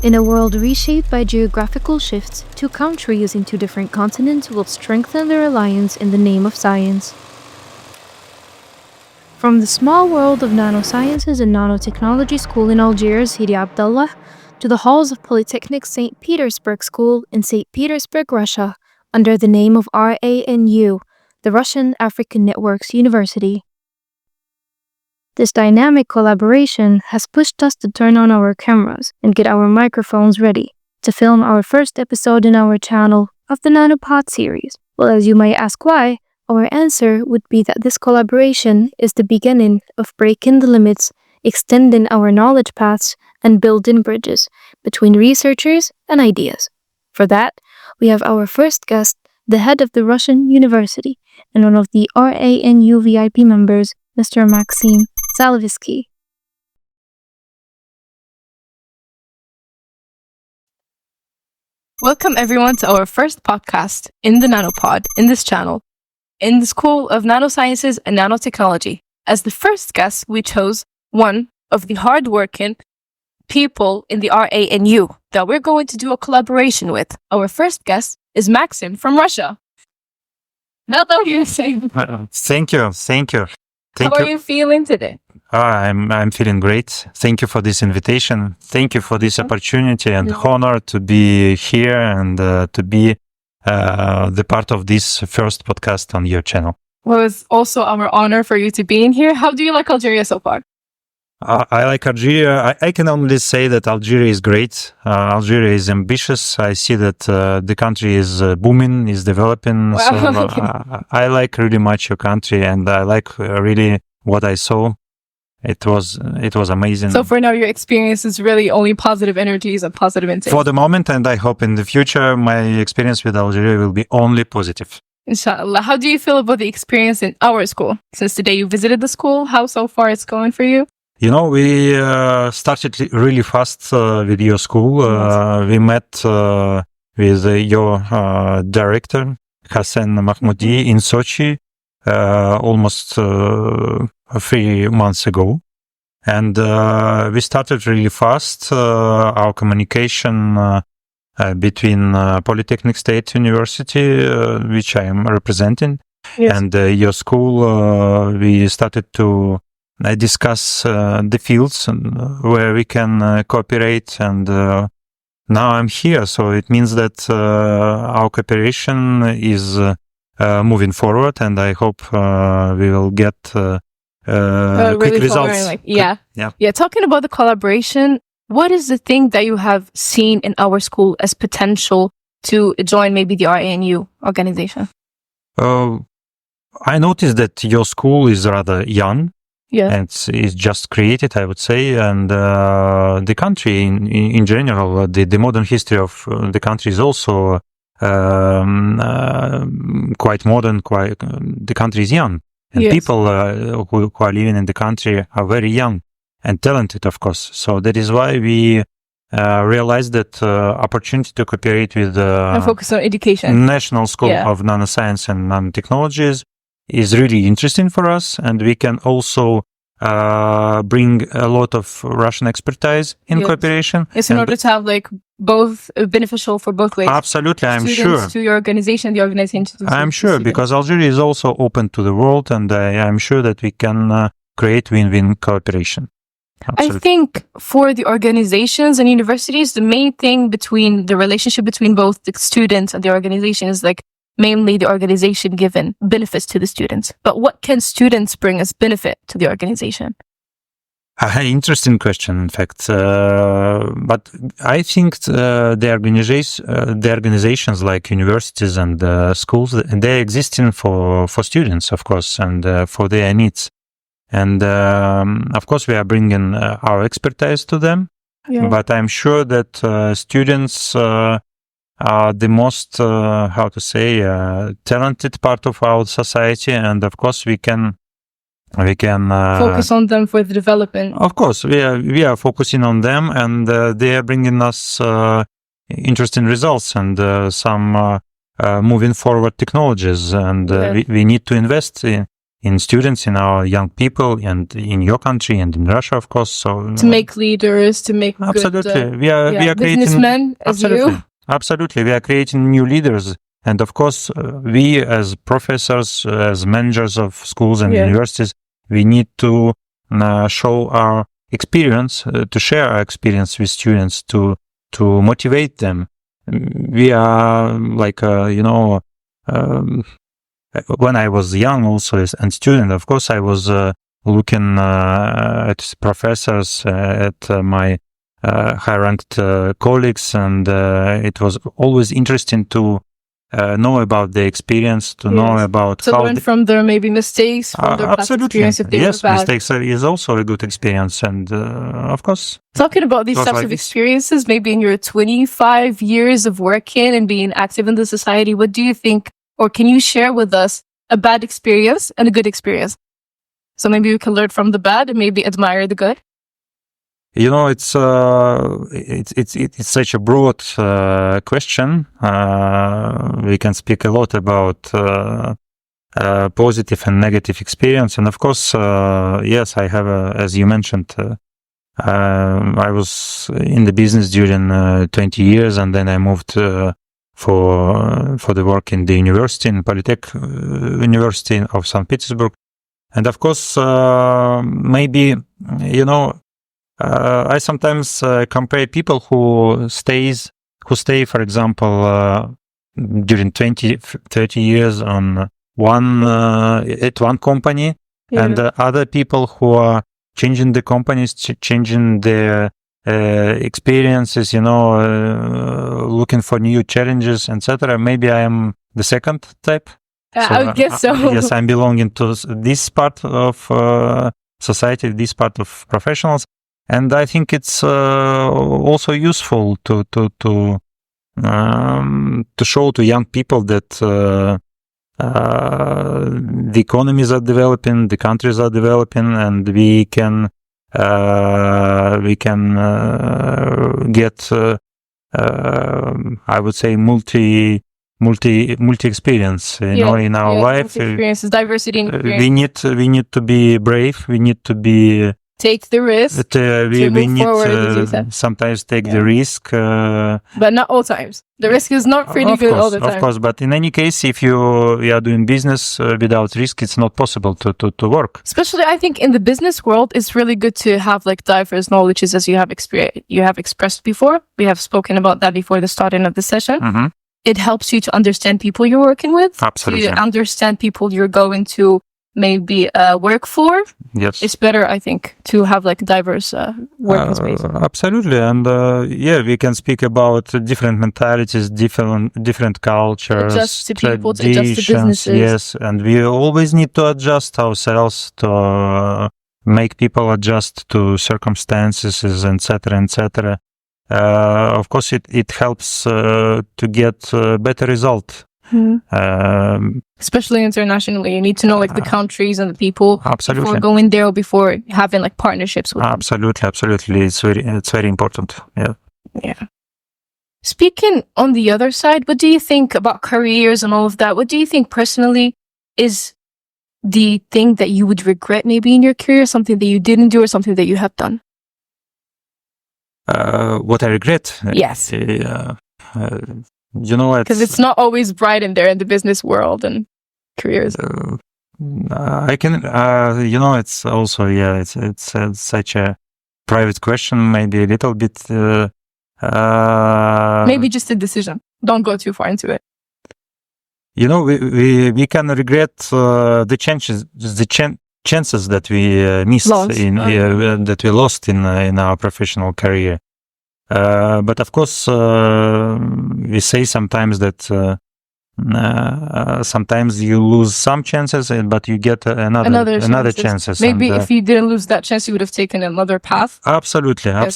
In a world reshaped by geographical shifts, two countries in two different continents will strengthen their alliance in the name of science. From the small world of nanosciences and nanotechnology school in Algiers, Sidi Abdallah, to the halls of Polytechnic St. Petersburg School in St. Petersburg, Russia, under the name of RANU, the Russian African Networks University. This dynamic collaboration has pushed us to turn on our cameras and get our microphones ready to film our first episode in our channel of the NanoPod series. Well, as you might ask why, our answer would be that this collaboration is the beginning of breaking the limits, extending our knowledge paths, and building bridges between researchers and ideas. For that, we have our first guest, the head of the Russian University and one of the RANU VIP members, Mr. Maxim. Welcome everyone to our first podcast in the NanoPod in this channel, in the School of Nanosciences and Nanotechnology. As the first guest, we chose one of the hardworking people in the RANU that we're going to do a collaboration with. Our first guest is Maxim from Russia. Hello, Maxim. Thank you. How are you feeling today? I'm feeling great. Thank you for this invitation. Thank you for this opportunity and honor to be here and to be the part of this first podcast on your channel. Well, it's also our honor for you to be in here. How do you like Algeria so far? I like Algeria. I can only say that Algeria is great. Algeria is ambitious. I see that the country is booming, is developing. Wow. So I like really much your country, and I like really what I saw. It was amazing. So for now, your experience is really only positive energies and positive intakes. For the moment, and I hope in the future, my experience with Algeria will be only positive. Inshallah. How do you feel about the experience in our school? Since today you visited the school, how so far it's going for you? You know, we started really fast with your school. We met with your director, Hassan Mahmoudi, in Sochi almost 3 months ago. And we started really fast. Our communication between Polytechnic State University, which I am representing, and your school, we started to discuss the fields where we can cooperate, and now I'm here, so it means that our cooperation is moving forward, and I hope we will get quick results. Yeah. Talking about the collaboration, what is the thing that you have seen in our school as potential to join maybe the RANU organization? I noticed that your school is rather young. Yeah, it's just created, I would say, and the country in general, the modern history of the country is also quite modern. The country is young, and people who are living in the country are very young and talented, of course. So that is why we realized that opportunity to cooperate with and focus on education, National School of Nanoscience and Nanotechnologies is really interesting for us, and we can also bring a lot of Russian expertise in cooperation. It's in order to have like both beneficial for both ways. Absolutely, I'm sure. To your organization, the organization. I'm sure, because Algeria is also open to the world, and I'm sure that we can create win-win cooperation. Absolutely. I think for the organizations and universities, the main thing between the relationship between both the students and the organization is like mainly the organization given benefits to the students. But what can students bring as benefit to the organization? Interesting question, in fact. But I think the organizations like universities and schools, they're existing for students, of course, and for their needs. And of course, we are bringing our expertise to them. Yeah. But I'm sure that students are the most, talented part of our society, and of course we can focus on them for the development. Of course, we are focusing on them, and they are bringing us interesting results and some moving forward technologies, and we need to invest in in students, in our young people, and in your country and in Russia, of course. So to make leaders, to make absolutely, good, we are creating businessmen as you. Absolutely, we are creating new leaders, and of course, we as professors, as managers of schools and universities, we need to show our experience, to share our experience with students, to motivate them. We are like when I was young, also as a student, of course, I was looking at professors, at my high-ranked colleagues, and it was always interesting to know about the experience, to know about to learn from their maybe mistakes, from their past experience if they were bad. Mistakes is also a good experience, and of course. Talking about these types of experiences, maybe in your 25 years of working and being active in the society, what do you think, or can you share with us a bad experience and a good experience? So maybe we can learn from the bad and maybe admire the good. You know, it's such a broad question. We can speak a lot about positive and negative experience, and of course, yes, I have, as you mentioned, I was in the business during 20 years, and then I moved for the work in the university, in Polytechnic University of St. Petersburg, and of course, maybe I sometimes compare people who stay, for example, during 20, 30 years on at one company, and other people who are changing the companies, changing their experiences, looking for new challenges, etc. Maybe I am the second type. I would guess so. Yes, I'm belonging to this part of society, this part of professionals. And I think it's also useful to show to young people that the economies are developing, the countries are developing, and we can get I would say multi experience, in our life. Experiences, diversity in experience. We need to be brave. We need to be take the risk. We need sometimes take the risk, but not all times. The risk is not pretty good all the time. Of course, but in any case, if you are doing business without risk, it's not possible to work. Especially, I think in the business world, it's really good to have like diverse knowledges, as you have expressed before. We have spoken about that before the starting of the session. Mm-hmm. It helps you to understand people you're working with. Absolutely. To understand people you're going to maybe work for. Yes, it's better, I think, to have like diverse working space. Absolutely, and we can speak about different mentalities, different cultures, adjust to people, to adjust to businesses. Yes, and we always need to adjust ourselves to make people adjust to circumstances, etc., etc. Of course, it helps to get a better result. Especially internationally, you need to know like the countries and the people absolutely. Before going there or before having like partnerships with absolutely. It's very important. Yeah. Speaking on the other side, what do you think about careers and all of that? What do you think personally is the thing that you would regret maybe in your career, something that you didn't do or something that you have done? What I regret? Yes. Because it's not always bright in there in the business world and careers. I can, it's also, it's such a private question, maybe a little bit. Maybe just a decision. Don't go too far into it. We can regret the chances that we missed that we lost in our professional career. But of course, we say sometimes that sometimes you lose some chances, but you get another chances. Maybe if you didn't lose that chance, you would have taken another path. Absolutely. Yeah.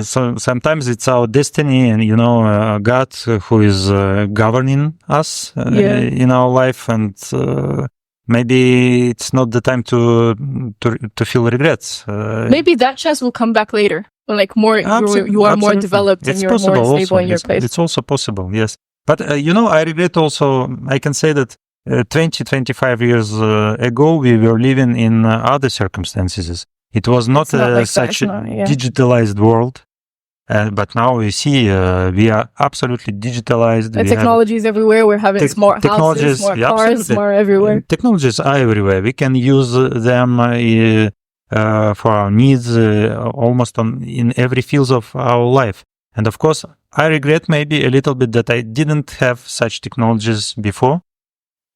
So sometimes it's our destiny, and God who is governing us in our life, and maybe it's not the time to feel regrets. Maybe that chance will come back later. When you are more developed and you're more stable in your place. It's also possible, yes. But I regret also. I can say that 20, 25 years ago, we were living in other circumstances. It was not, like such a yeah. digitalized world. But now we see we are absolutely digitalized. The technology is everywhere. We're having smart houses, smart cars, smart everywhere. Technologies are everywhere. We can use them for our needs almost in every field of our life. And of course, I regret maybe a little bit that I didn't have such technologies before.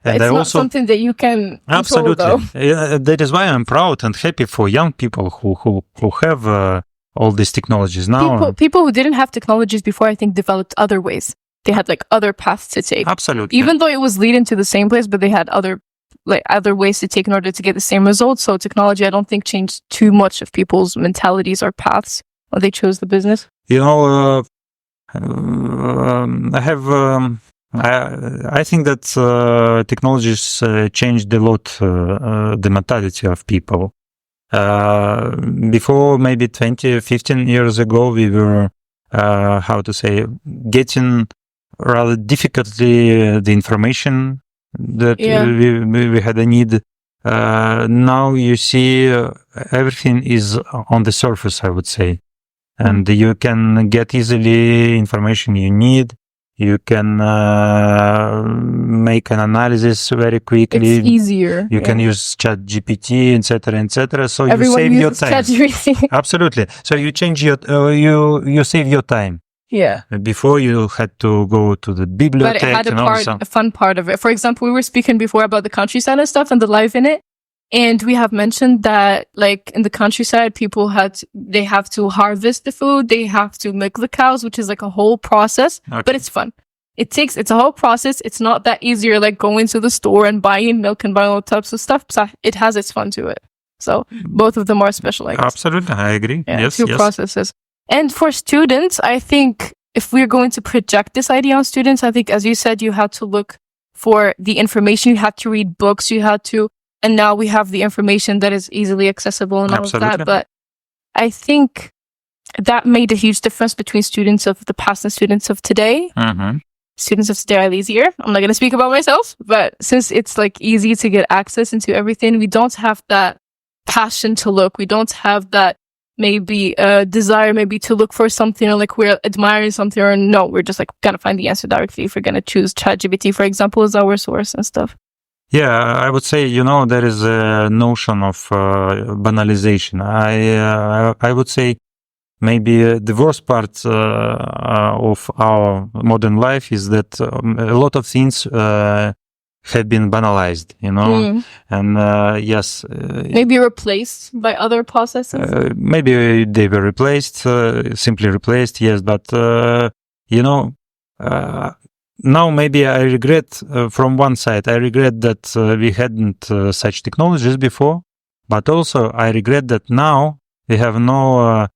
And it's I not also something that you can control, absolutely. That is why I'm proud and happy for young people who have all these technologies now. People who didn't have technologies before, I think, developed other ways. They had like other paths to take. Absolutely. Even though it was leading to the same place, but they had other ways to take in order to get the same results. So technology, I don't think, changed too much of people's mentalities or paths when they chose the business. You know, I think that technologies changed a lot the mentality of people. Before maybe 20, 15 years ago, we were, getting rather difficultly the information that we had a need. Now you see everything is on the surface, I would say. And you can get easily information you need. You can make an analysis very quickly. It's easier. You can use ChatGPT, etc., etc. So everyone you save your time. ChatGPT. Absolutely. So you change your, you save your time. Yeah. Before you had to go to the bibliothèque. But it had a fun part of it. For example, we were speaking before about the countryside and stuff and the life in it. And we have mentioned that, like, in the countryside, they have to harvest the food, they have to milk the cows, which is like a whole process, but it's fun. It's a whole process. It's not that easier, like going to the store and buying milk and buying all types of stuff. So it has its fun to it. So both of them are special, I guess. Absolutely, I agree. Yeah, yes, two processes. And for students, I think if we're going to project this idea on students, I think, as you said, you had to look for the information, you had to read books, and now we have the information that is easily accessible and all of that. But I think that made a huge difference between students of the past and students of today. Mm-hmm. Students of today are lazier. I'm not going to speak about myself, but since it's like easy to get access into everything, we don't have that passion to look. We don't have that maybe desire maybe to look for something, or like we're admiring something, or no, we're just like going to find the answer directly if we're going to choose ChatGPT, for example, as our source and stuff. Yeah, I would say, there is a notion of banalization. I would say maybe the worst part of our modern life is that a lot of things have been banalized, and yes. Maybe replaced by other processes? Maybe they were replaced, simply replaced, yes, but, now maybe I regret, from one side, I regret that we hadn't such technologies before, but also I regret that now we have no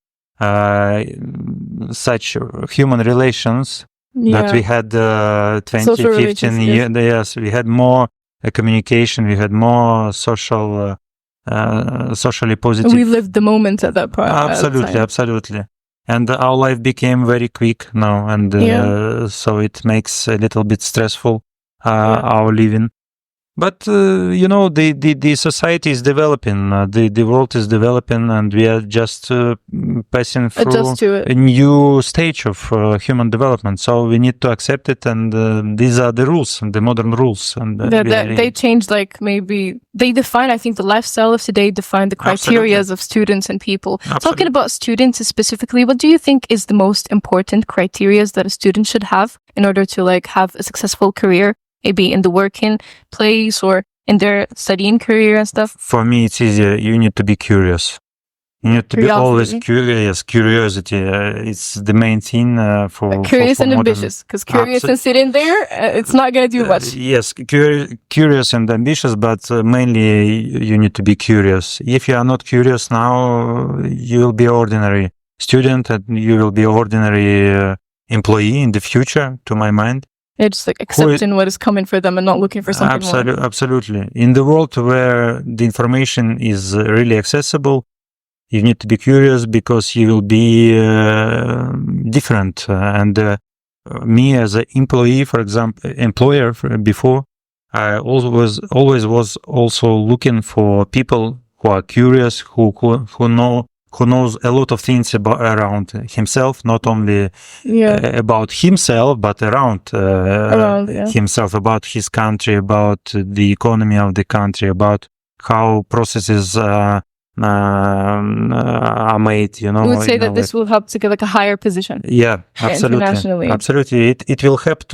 such human relations that we had 20, 15 years. Yes, we had more communication, we had more socially positive. We lived the moment at that point. Absolutely. And our life became very quick now, and so it makes a little bit stressful our living. But the society is developing, the world is developing, and we are just passing through a new stage of human development. So we need to accept it, and these are the rules, the modern rules. And they change, like maybe they define. I think the lifestyle of today define the criteria of students and people. Absolutely. Talking about students specifically, what do you think is the most important criteria that a student should have in order to like have a successful career? Maybe in the working place or in their studying career and stuff? For me, it's easier. You need to be curious. You need to be always curious. Curiosity, it's the main thing for curious and ambitious. Because curious and sitting there, it's not going to do much. Yes, curious and ambitious, but mainly you need to be curious. If you are not curious now, you will be ordinary student and you will be ordinary employee in the future, to my mind. They're just like accepting what is coming for them and not looking for something more. Absolutely. In the world where the information is really accessible, you need to be curious because you will be different. And me as an employee, for example, employer before, I always was also looking for people who are curious, who knows a lot of things around himself, not only about himself, but around himself, about his country, about the economy of the country, about how processes are made. You know, you would say that this will help to get like a higher position. Yeah, absolutely, internationally. Absolutely. It will help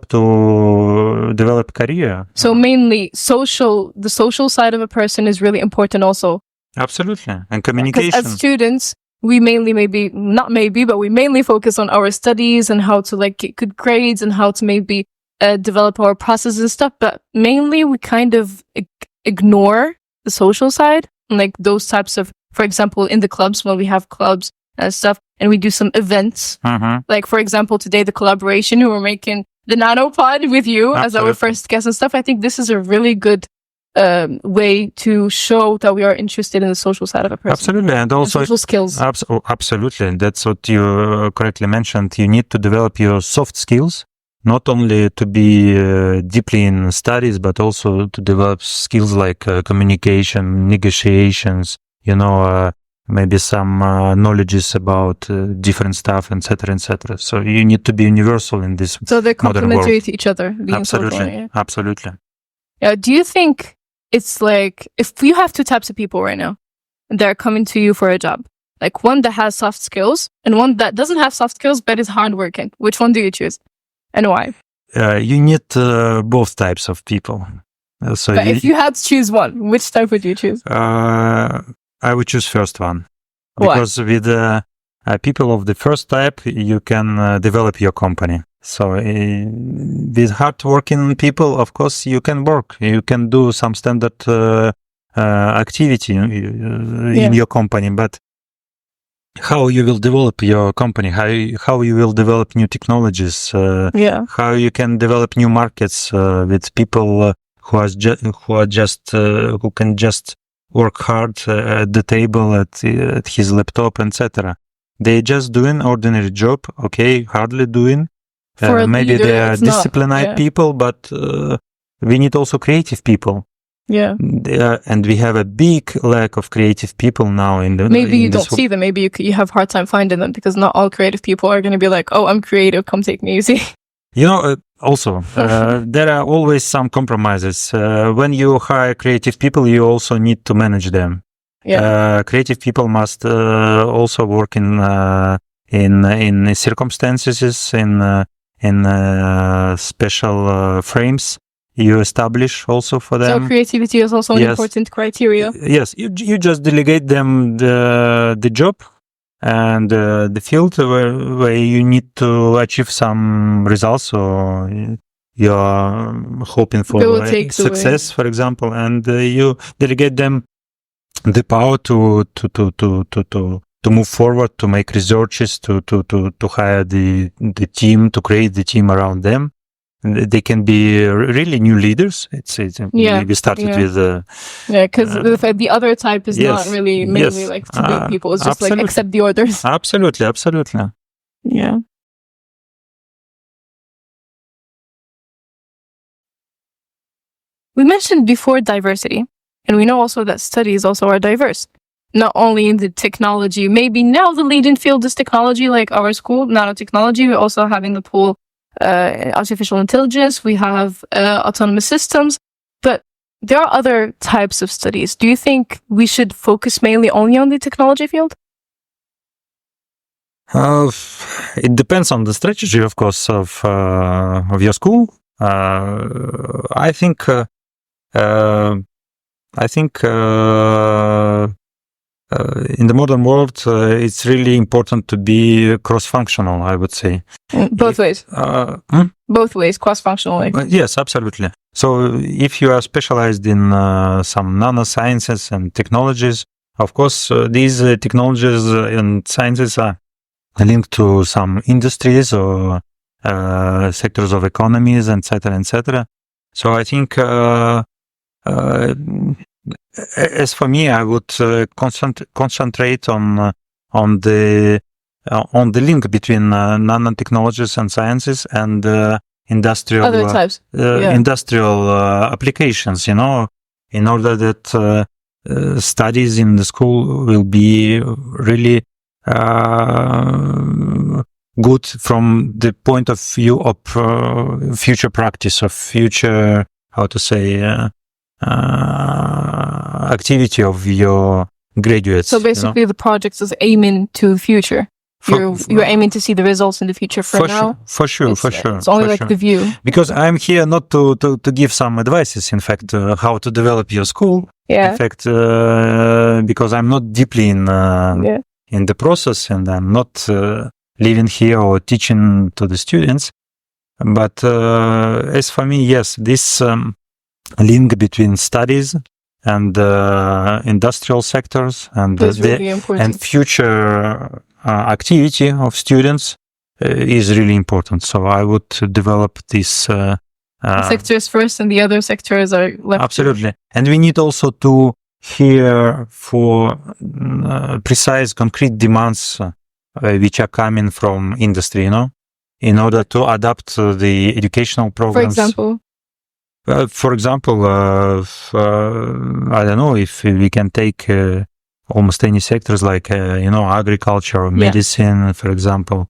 to develop career. So mainly the social side of a person is really important also. Absolutely. And communication. Because as students, we mainly we mainly focus on our studies and how to like get good grades and how to maybe develop our processes and stuff. But mainly we kind of ignore the social side, like those types of, for example, in the clubs, when we have clubs and stuff, and we do some events. Like, for example, today, the collaboration, we're making the NanoPod with you as our first guest and stuff. I think this is a really good way to show that we are interested in the social side of a person. Absolutely. And also social skills. Absolutely. And that's what you correctly mentioned. You need to develop your soft skills, not only to be deeply in studies, but also to develop skills like communication, negotiations, maybe some knowledges about different stuff, etc., etc. So you need to be universal in this. So they're complementary to each other. Absolutely. Absolutely. Yeah. Do you think it's like, if you have two types of people right now, they're coming to you for a job, like one that has soft skills and one that doesn't have soft skills but is hardworking, which one do you choose and why? You need both types of people. But if you had to choose one, which type would you choose? I would choose first one. Why? Because with people of the first type, you can develop your company. So with hardworking people, of course, you can work. You can do some standard activity in your company, but how you will develop your company, how you will develop new technologies, how you can develop new markets with people who can just work hard at the table, at his laptop, etc. They just doing ordinary job, okay, hardly doing. Maybe they are disciplined people, but we need also creative people. Yeah. And we have a big lack of creative people now in the. Maybe you don't see them. Maybe you have a hard time finding them because not all creative people are going to be like, oh, I'm creative, come take me easy. Also, there are always some compromises. When you hire creative people, you also need to manage them. Yeah. Creative people must also work in circumstances, in special frames you establish also for them. So creativity is also an important criteria. Yes, you just delegate them the job and the field where you need to achieve some results, or you're hoping for success, for example, and you delegate them the power to move forward, to make researches, to hire the team, to create the team around them. They can be really new leaders. We started with because the other type is not really mainly like to lead people. It's just like accept the orders. Absolutely. Yeah. We mentioned before diversity, and we know also that studies also are diverse. Not only in the technology, maybe now the leading field is technology, like our school, nanotechnology. We also have in the pool artificial intelligence, we have autonomous systems, but there are other types of studies. Do you think we should focus mainly only on the technology field? It depends on the strategy, of course, of your school. I think in the modern world, it's really important to be cross-functional, I would say. Both ways. Both ways, cross-functional. Yes, absolutely. So if you are specialized in some nanosciences and technologies, of course, these technologies and sciences are linked to some industries or sectors of economies, etc., etc. So I think as for me, I would concentrate on the link between nanotechnologies and sciences, and industrial Other types. industrial applications, in order that studies in the school will be really good from the point of view of future practice, of future, how to say, activity of your graduates. So basically, the project is aiming to the future. You're aiming to see the results in the future. For now, for sure. It's only like the view. Because I'm here not to give some advices. In fact, how to develop your school. Yeah. In fact, because I'm not deeply in the process, and I'm not living here or teaching to the students. But as for me, yes, this link between studies and industrial sectors and and future activity of students is really important. So I would develop this sectors first, and the other sectors are left. Absolutely, and we need also to hear for precise, concrete demands which are coming from industry. In order to adapt the educational programs. For example, I don't know if we can take almost any sectors like, agriculture or medicine, for example.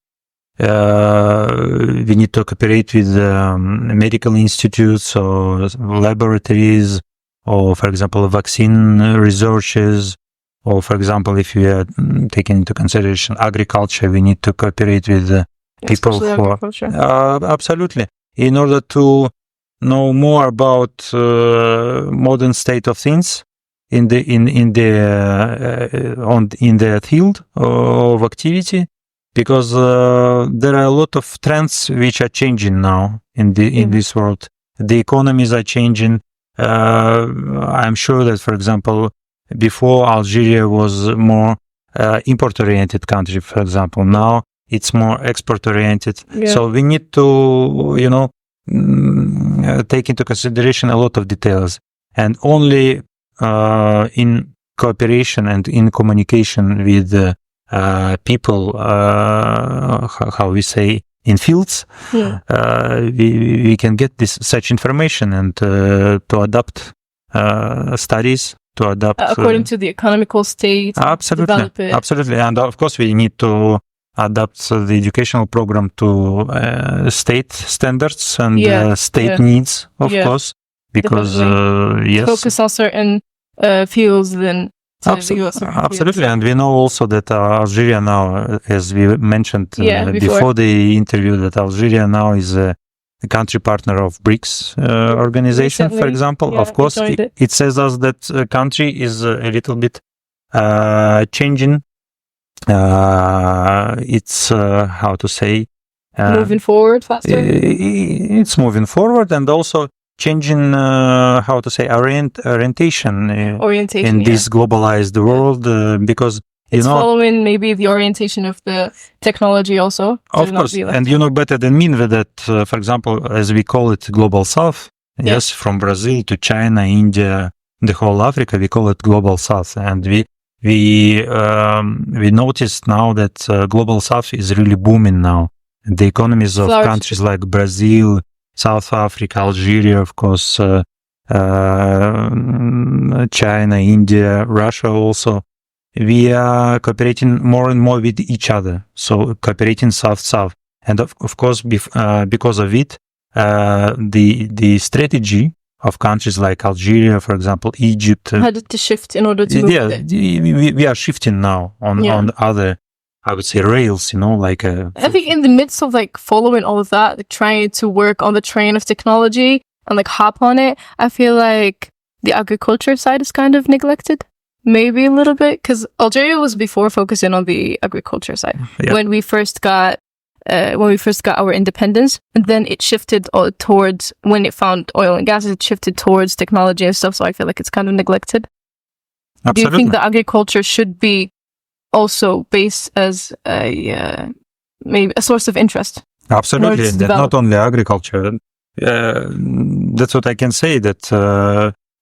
We need to cooperate with medical institutes or laboratories, or, for example, vaccine researches, or, for example, if we are taking into consideration agriculture, we need to cooperate with people who absolutely, in order to know more about modern state of things in the field of activity, because there are a lot of trends which are changing now in this world. The economies are changing. I'm sure that, for example, before Algeria was more import-oriented country, for example. Now it's more export-oriented. So we need to, take into consideration a lot of details, and only in cooperation and in communication with people, how we say, in fields, we can get such information and to adapt studies, to adapt according to the economical state. Absolutely, and of course we need to adapt the educational program to state standards and state needs, of course, because focus on certain fields then. Absolutely, and we know also that Algeria now, as we mentioned before the interview, that Algeria now is a country partner of BRICS organization, for example. Of course, it says us that country is a little bit changing. It's how to say, moving forward faster. It's moving forward, and also changing how to say orientation in this globalized world, because it's following maybe the orientation of the technology also. Of course, and you know better than me that, for example, as we call it Global South, yes, from Brazil to China, India, the whole Africa, we call it Global South, and we noticed now that Global South is really booming now. The economies of countries like Brazil, South Africa, Algeria, of course, China, India, Russia also, we are cooperating more and more with each other. So cooperating South-South. And of course, because of it, the strategy of countries like Algeria, for example, Egypt, had to shift in order to move we are shifting now on other, I would say, rails, like I think in the midst of following all of that, trying to work on the train of technology and hop on it, I feel like the agriculture side is kind of neglected, maybe a little bit, because Algeria was before focusing on the agriculture side when we first got our independence, and then it shifted towards, when it found oil and gas, it shifted towards technology and stuff. So I feel like it's kind of neglected. Absolutely. Do you think the agriculture should be also based as maybe a source of interest? Absolutely, and not only agriculture. That's what I can say, that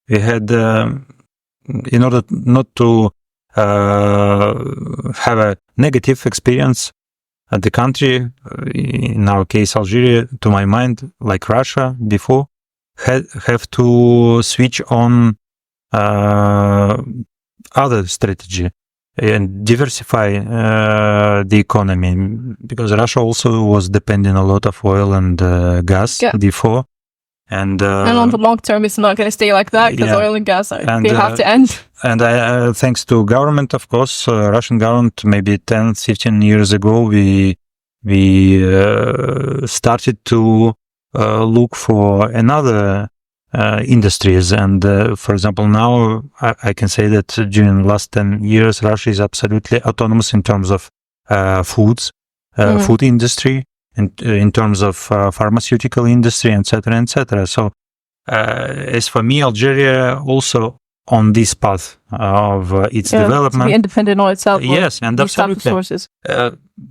we had, in order not to have a negative experience the country, in our case Algeria, to my mind, like Russia before, have to switch on other strategy and diversify the economy, because Russia also was depending a lot of oil and gas before. And on the long term, it's not going to stay like that, because oil and gas, they have to end. And thanks to government, of course, Russian government, maybe 10, 15 years ago, we started to look for another industries. And for example, now I can say that during the last 10 years, Russia is absolutely autonomous in terms of food industry, and in terms of pharmaceutical industry, etc., etc. So, as for me, Algeria also on this path of its development, to be independent on itself. Yes, and absolutely. Sources.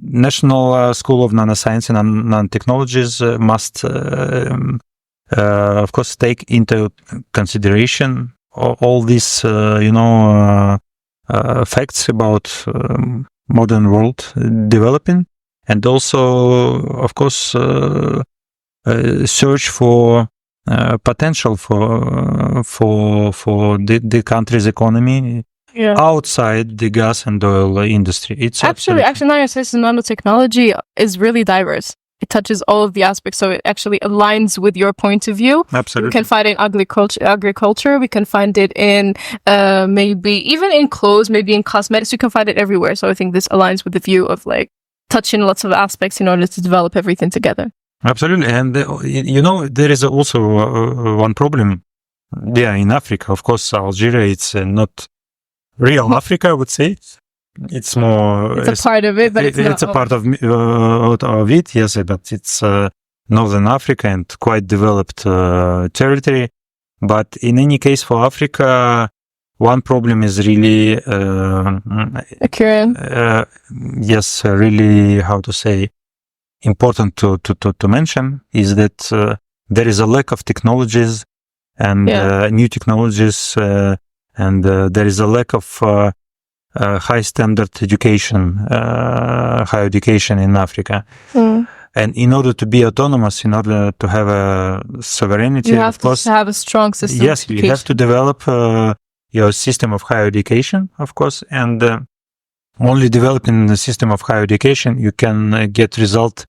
National School of Nanoscience and Nanotechnologies must, of course, take into consideration all these, facts about modern world developing. And also, of course, search for potential for the country's economy outside the gas and oil industry. It's actually Nanoscience and nanotechnology is really diverse. It touches all of the aspects, so it actually aligns with your point of view. Absolutely. We can find it in agriculture. We can find it in maybe even in clothes, maybe in cosmetics. You can find it everywhere. So I think this aligns with the view of like touching lots of aspects in order to develop everything together. Absolutely. And, there is also one problem. In Africa, of course, Algeria, it's not real Africa, I would say. It's more... It's a part of it, but it's a part of it, yes, but it's Northern Africa and quite developed territory. But in any case, for Africa, one problem is really occurring. Yes, really, how to say, important to mention is that there is a lack of technologies and new technologies, and there is a lack of high standard education, higher education in Africa. And in order to be autonomous, in order to have a sovereignty, you have to have a strong system. Yes, you have to develop your system of higher education, of course, and only developing the system of higher education, you can get result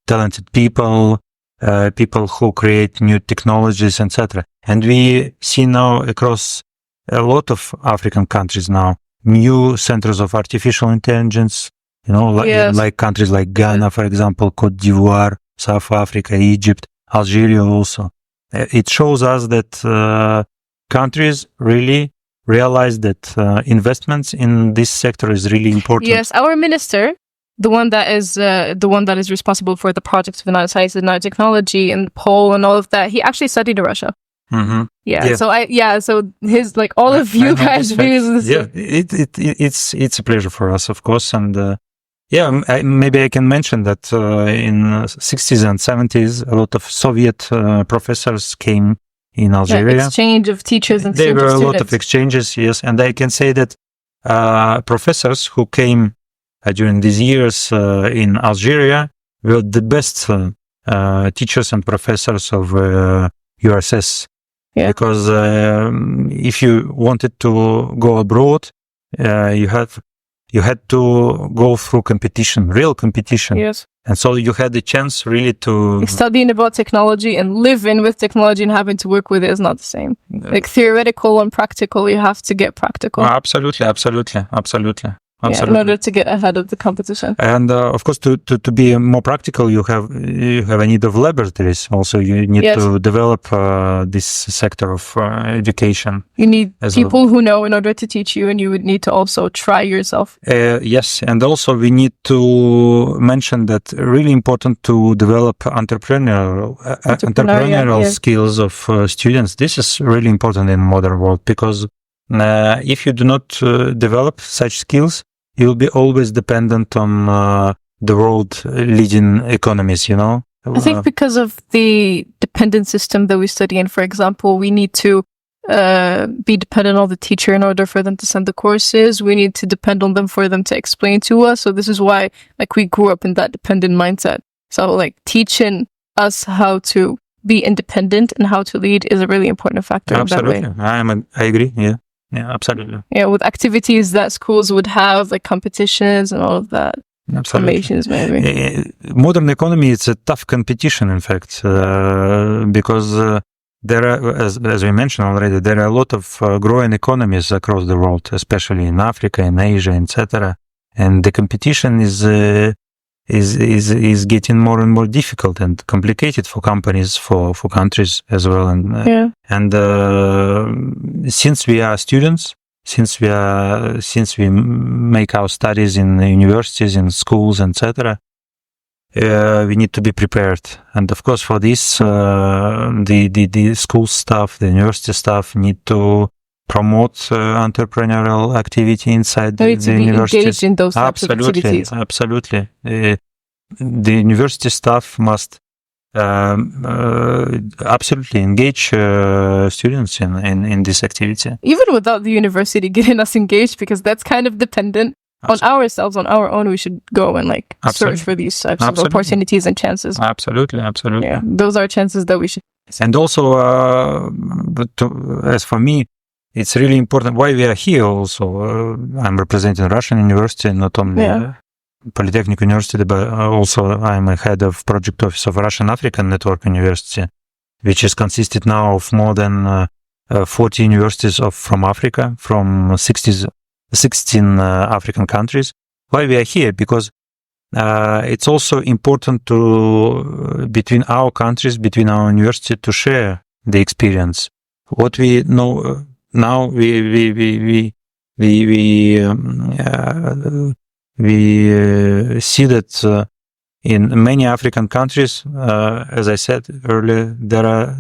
talented people, people who create new technologies, etc. And we see now across a lot of African countries now, new centers of artificial intelligence, like countries like Ghana, for example, Cote d'Ivoire, South Africa, Egypt, Algeria also. It shows us that countries really realize that investments in this sector is really important. Yes, our minister, the one that is responsible for the projects of nanoscience and nanotechnology and Pole and all of that, he actually studied in Russia. Mm-hmm. So his all of you guys views. It's a pleasure for us, of course, and maybe I can mention that in 60s and 70s, a lot of Soviet professors came in Algeria. Exchange of teachers and there were a students. lot of exchanges, yes, and I can say that professors who came during these years in Algeria were the best teachers and professors of URSS. Because if you wanted to go abroad, you had to go through competition, real competition. Yes. And so you had the chance really to... Studying about technology and living with technology and having to work with it is not the same. Like theoretical and practical, you have to get practical. Absolutely. In order to get ahead of the competition. And of course, to be more practical, you have a need of laboratories. Also, you need to develop this sector of education. You need people who know in order to teach you, and you would need to also try yourself. Yes, and also we need to mention that really important to develop entrepreneurial skills of students. This is really important in modern world, because if you do not develop such skills, you'll be always dependent on the world leading economies, I think because of the dependent system that we study in, for example, we need to be dependent on the teacher in order for them to send the courses. We need to depend on them for them to explain to us. So this is why, like, we grew up in that dependent mindset. So, like, teaching us how to be independent and how to lead is a really important factor. Absolutely. In that way. I agree. Yeah, absolutely. Yeah, with activities that schools would have, like competitions and all of that. Absolutely. Formations, maybe. Modern economy, it's a tough competition, in fact, because there are, as we mentioned already, there are a lot of growing economies across the world, especially in Africa, in Asia, etc. And the competition is getting more and more difficult and complicated for companies, for countries as well. And since we are students, since we make our studies in universities, in schools, etc., we need to be prepared. And of course, for this, the school staff, the university staff need to promote entrepreneurial activity inside the universities. Engaged in those types of activities. Absolutely. The university staff must absolutely engage students in this activity. Even without the university getting us engaged, because that's kind of dependent on ourselves, on our own. We should go and search for these types of opportunities and chances. Absolutely. Yeah, those are chances that we should. And also, as for me, it's really important why we are here. Also, I'm representing Russian university, not only Polytechnic University, but also I'm a head of project office of Russian African Network University, which is consisted now of more than 40 universities from Africa, from 16 African countries. Why we are here? Because it's also important between our countries, between our university, to share the experience. What we know now, we see that in many African countries, as I said earlier, there are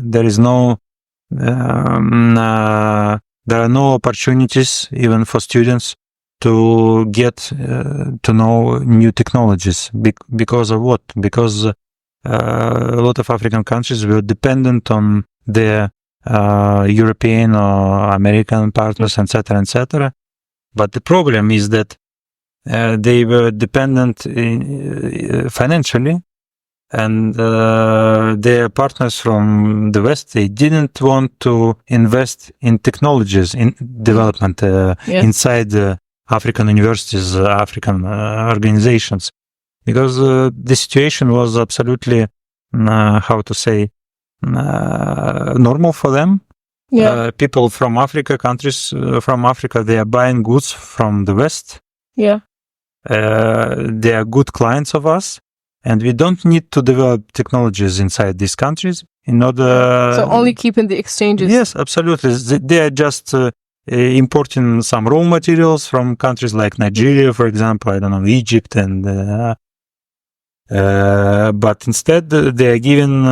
no opportunities even for students to get to know new technologies. Because of what? Because a lot of African countries were dependent on their European or American partners, etc., etc. But the problem is that they were dependent financially, and their partners from the West, they didn't want to invest in technologies, in development inside African universities, African organizations, because the situation was absolutely, normal for them. People from Africa, countries from Africa, they are buying goods from the West. They are good clients of us, and we don't need to develop technologies inside these countries in order. So only keeping the exchanges. Yes, absolutely. They are just importing some raw materials from countries like Nigeria, for example, Egypt, and but instead they are given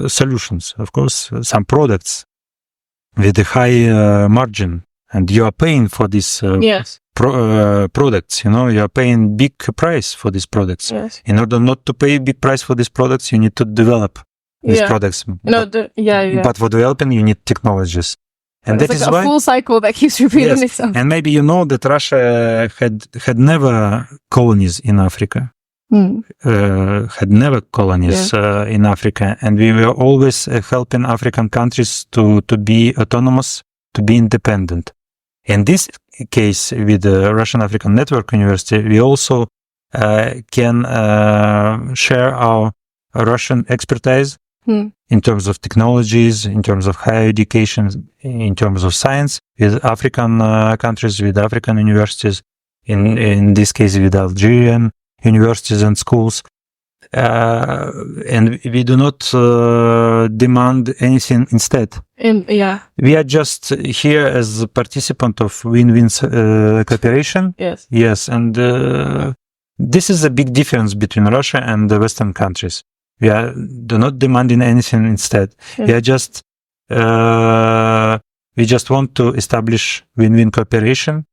solutions, of course, some products with a high margin, and you are paying for these products. You are paying big price for these products. In order not to pay big price for these products, you need to develop these products. But for developing, you need technologies. And that is why a full cycle that keeps repeating itself. And maybe you know that Russia had never colonies in Africa. Had never colonies in Africa, and we were always helping African countries to be autonomous, to be independent. In this case, with the Russian African Network University, we also can share our Russian expertise in terms of technologies, in terms of higher education, in terms of science, with African countries, with African universities, in this case with Algerian universities and schools. And we do not demand anything instead. We are just here as a participant of win-win cooperation. Yes. And this is a big difference between Russia and the Western countries. We do not demanding anything instead. We are just we just want to establish win-win cooperation.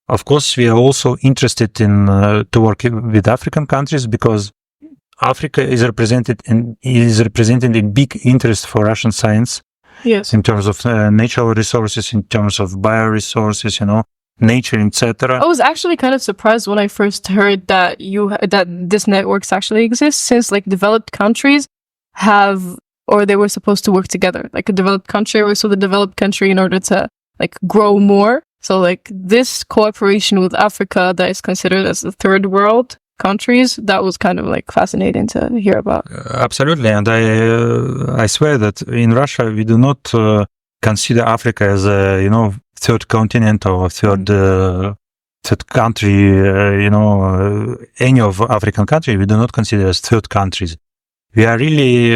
Of course, we are also interested in to work with African countries, because Africa is represented in big interest for Russian science, Yes. in terms of natural resources, in terms of bioresources, nature, etc. I was actually kind of surprised when I first heard that that this networks actually exist, since like developed countries have, or they were supposed to work together. Like a developed country works with a developed country in order to like grow more. So like this cooperation with Africa that is considered as the third world countries, that was kind of like fascinating to hear about. Absolutely, and I swear that in Russia we do not consider Africa as a third continent or third country. Any of African country we do not consider as third countries. We are really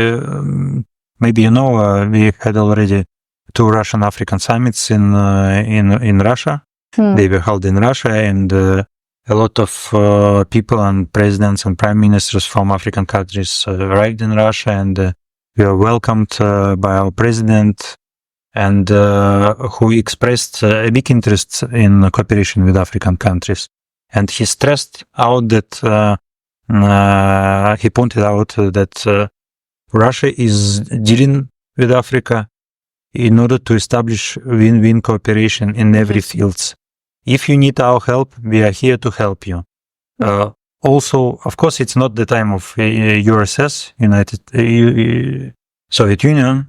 maybe we had already 2 Russian African summits in Russia. They were held in Russia, and a lot of people and presidents and prime ministers from African countries arrived in Russia, and we were welcomed by our president, and who expressed a big interest in cooperation with African countries. And he stressed out that he pointed out that Russia is dealing with Africa in order to establish win-win cooperation in every field. If you need our help, we are here to help you. Also, of course, it's not the time of URSS, Soviet Union,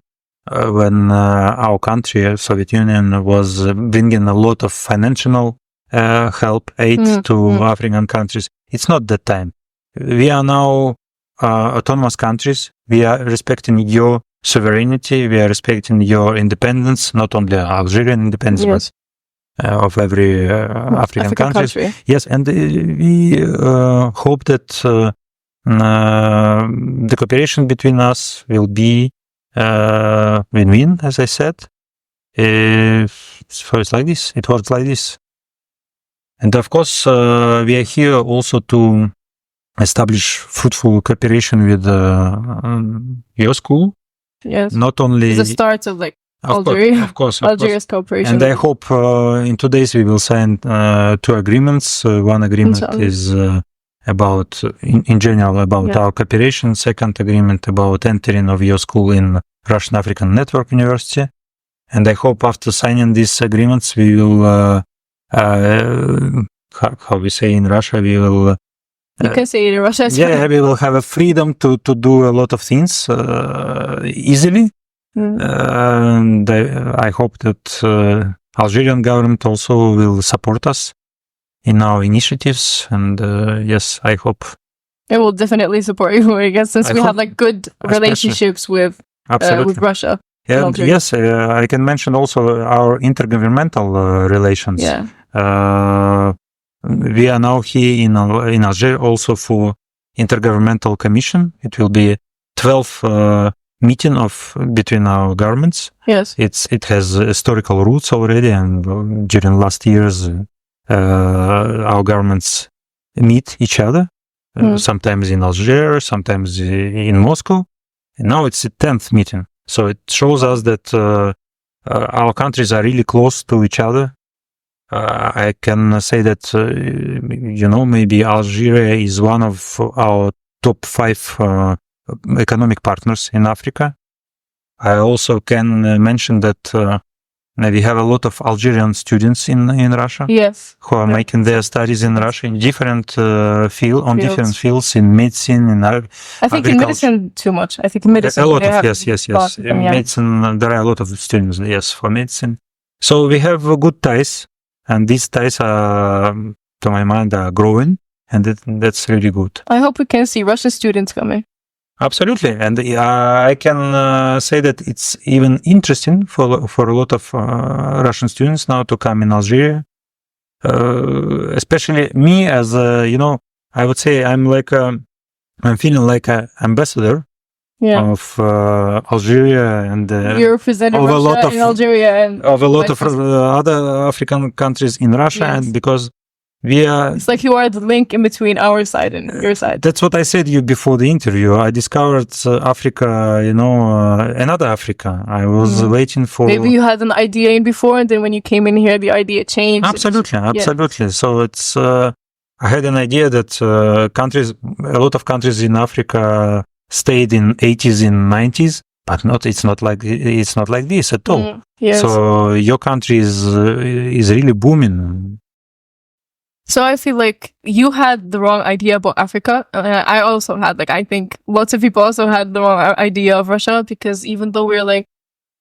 when our country, Soviet Union, was bringing a lot of financial help, aid to African countries. It's not that time. We are now autonomous countries. We are respecting your sovereignty. We are respecting your independence, not only Algerian independence, but of every African country. Yes, and we hope that the cooperation between us will be win-win, as I said. So it's like this. It works like this. And of course, we are here also to establish fruitful cooperation with your school. Yes. Not only the start of like Algeria, of course, Algeria's cooperation. And I hope in 2 days we will sign 2 agreements. One agreement is about, in general, about our cooperation. Second agreement about entering of your school in Russian African Network University. And I hope after signing these agreements, we will, how we say in Russia, we will. You can say it in Russia. Yeah, we will have a freedom to do a lot of things easily. And I hope that Algerian government also will support us in our initiatives. And yes, I hope it will definitely support you, I guess, since we have like good relationships with Russia. And yes, I can mention also our intergovernmental relations. Yeah. We are now here in Algeria also for Intergovernmental Commission. It will be 12 meeting between our governments. Yes. It has historical roots already, and during last years, our governments meet each other, sometimes in Algeria, sometimes in Moscow. And now it's the 10th meeting. So it shows us that our countries are really close to each other. I can say that, maybe Algeria is one of our top 5 economic partners in Africa. I also can mention that we have a lot of Algerian students in Russia. Yes. Who are making their studies in Russia in different different fields, in medicine, in I think in medicine too much. I think in medicine. A lot of, yes. In medicine, there are a lot of students, yes, for medicine. So we have good ties, and these ties are, to my mind, are growing, and that's really good. I hope we can see Russian students coming. Absolutely, and I can say that it's even interesting for a lot of Russian students now to come in Algeria. Especially me, as I would say I'm feeling like an ambassador of Algeria, and you're representing Russia in Algeria and of a lot of other African countries in Russia, and because it's like you are the link in between our side and your side. That's what I said to you before the interview. I discovered Africa, another Africa. I was waiting for... Maybe you had an idea in before, and then when you came in here, the idea changed. Absolutely. So it's... I had an idea that a lot of countries in Africa stayed in 80s and 90s, but it's not like this at all. Yes. So your country is really booming. So I feel like you had the wrong idea about Africa. I also had, like, I think lots of people also had the wrong idea of Russia, because even though we're like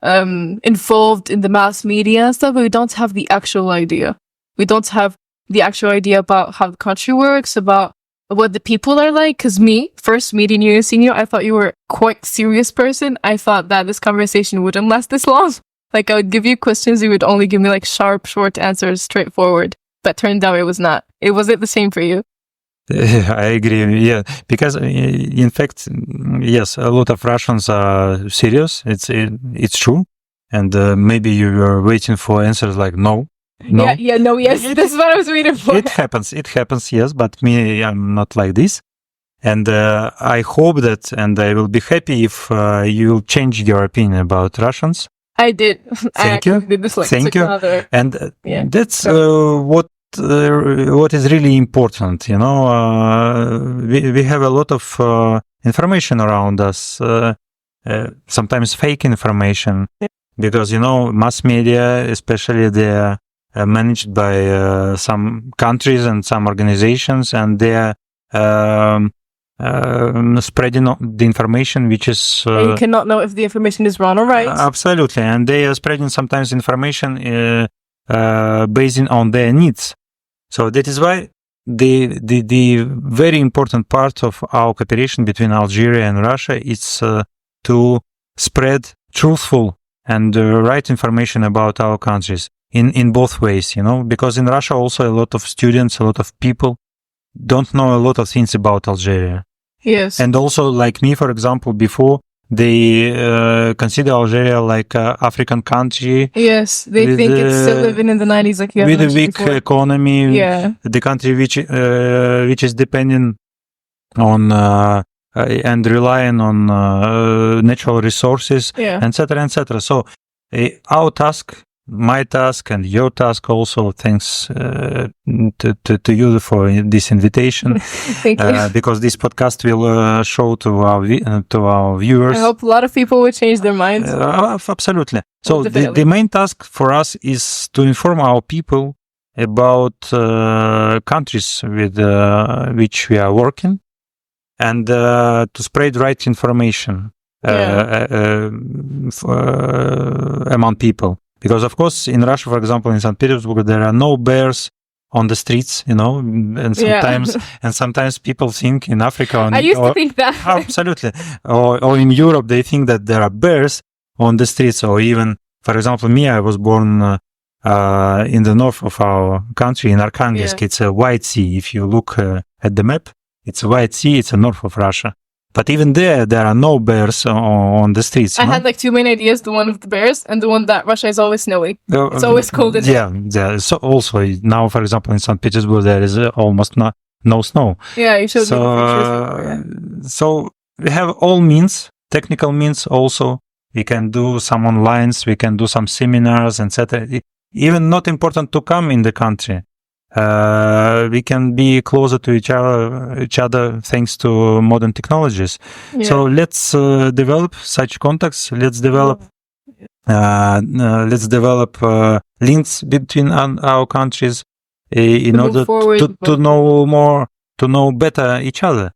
involved in the mass media and stuff, we don't have the actual idea. We don't have the actual idea about how the country works, about what the people are like. Because me, first meeting you and seeing you, I thought you were quite serious person. I thought that this conversation wouldn't last this long. Like, I would give you questions, you would only give me like sharp, short answers, straightforward. But turned out it was not. It wasn't the same for you. I agree. Yeah, because in fact, yes, a lot of Russians are serious. It's true, and maybe you were waiting for answers like no. Yes. That's what I was waiting for. It happens. Yes, but me, I'm not like this, and I hope that, and I will be happy if you'll change your opinion about Russians. I did. Thank you. Did this, like, Thank you. And that's what is really important. You know, we have a lot of information around us. Sometimes fake information, because, you know, mass media, especially, they're managed by some countries and some organizations, and they're spreading the information which is you cannot know if the information is wrong or right. Absolutely, and they are spreading sometimes information based on their needs. So that is why the very important part of our cooperation between Algeria and Russia is to spread truthful and right information about our countries in both ways, you know, because in Russia also a lot of students, a lot of people don't know a lot of things about Algeria. Yes. And also, like me, for example, before, they consider Algeria like an African country. Yes, they think it's still living in the 90s, like you with a weak economy. Yeah. The country which is dependent on and relying on natural resources, etc., etc. So our task, my task, and your task also, thanks to you for this invitation. Thank you. Because this podcast will show to our viewers. I hope a lot of people will change their minds. Absolutely. So the main task for us is to inform our people about countries with which we are working, and to spread right information among people. Because, of course, in Russia, for example, in St. Petersburg, there are no bears on the streets, you know, and sometimes people think in Africa. I used to think that. Absolutely. Or in Europe, they think that there are bears on the streets. Or even, for example, me, I was born in the north of our country, in Arkhangelsk. It's a White Sea. If you look at the map, it's a White Sea. It's the north of Russia. But even there are no bears on the streets. I had like two main ideas: the one of the bears and the one that Russia is always snowy. It's always cold. Yeah. So also now, for example, in St. Petersburg, there is almost no snow. Yeah, you showed me the pictures. So we have all means, technical means also. We can do some onlines, we can do some seminars, etc. Even not important to come in the country. We can be closer to each other thanks to modern technologies. Yeah. So let's develop such contacts. Let's develop links between our countries in order to know more, to know better each other.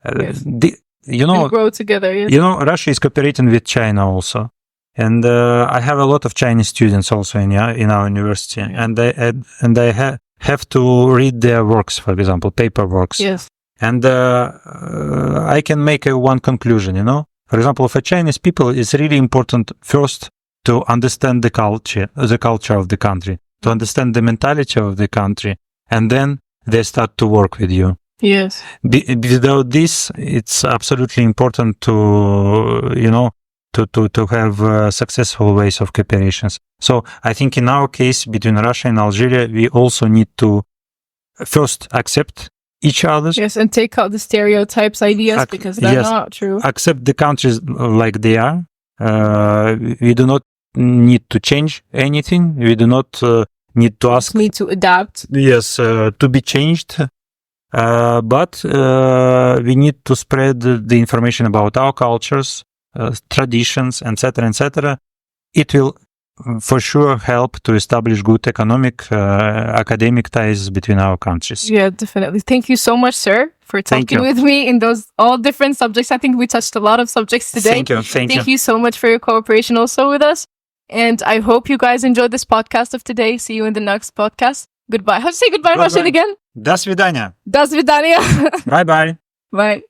Yes. And grow together. Yes. You know, Russia is cooperating with China also. And I have a lot of Chinese students also in our university, and I have to read their works, for example, paper works. Yes. And I can make one conclusion, you know. For example, for Chinese people, it's really important first to understand the culture of the country, to understand the mentality of the country, and then they start to work with you. Yes. Without this, it's absolutely important to, you know, to have successful ways of cooperations. So I think in our case, between Russia and Algeria, we also need to first accept each other. Yes, and take out the stereotypes, ideas, because they're not true. Accept the countries like they are. We do not need to change anything. We do not need to ask. Need to adapt. Yes, to be changed. But we need to spread the information about our cultures, traditions, etc., it will for sure help to establish good economic, academic ties between our countries. Yeah, definitely. Thank you so much, sir, for Thank talking you. with me in those all different subjects. I think we touched a lot of subjects today. Thank you. Thank you so much for your cooperation also with us. And I hope you guys enjoyed this podcast of today. See you in the next podcast. Goodbye. How do you say goodbye in Russian again? До свидания. До свидания. Bye-bye. Bye.